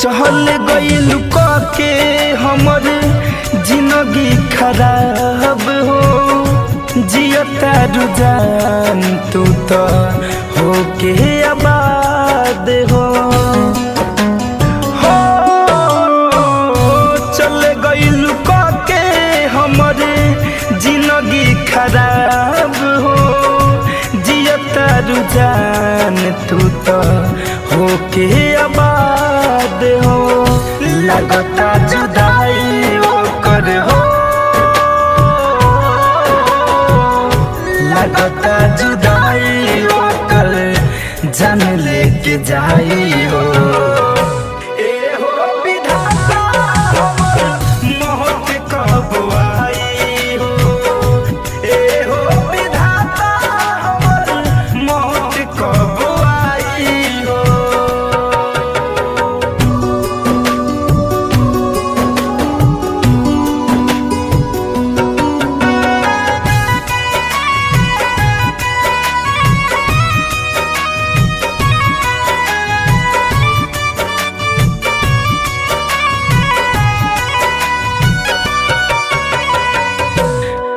चहल गइल के हमर जिंदगी खराब हो। जियता रुझान तू तो होके आबाद हो। चल गइल के हमर जिंदगी खराब हो। जियता रुझान तू तो होके आबाद हो। लगता जुदाई ओकर हो, लगता जुदाई ओकर जान लेके जाई हो। ए हो विधाता हमर मौत कब आई हो। ए हो विधाता हमर मौत कब आई हो।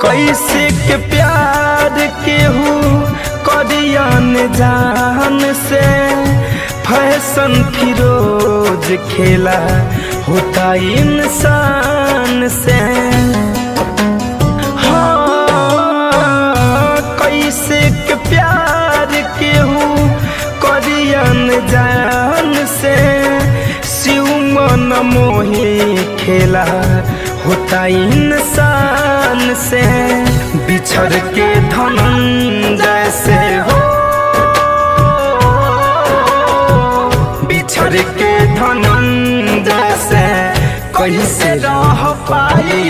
कैसे के प्यार केहू करियन जान से। फैशन फिरोज खेला होता इंसान से। हाँ, कैसे के प्यार केहू करियन जान से। शिव मन मोही खेला होता इंसान से। बिछड़ के धनंजय से हो, बिछड़ के धनंजय से कैसे रह पाई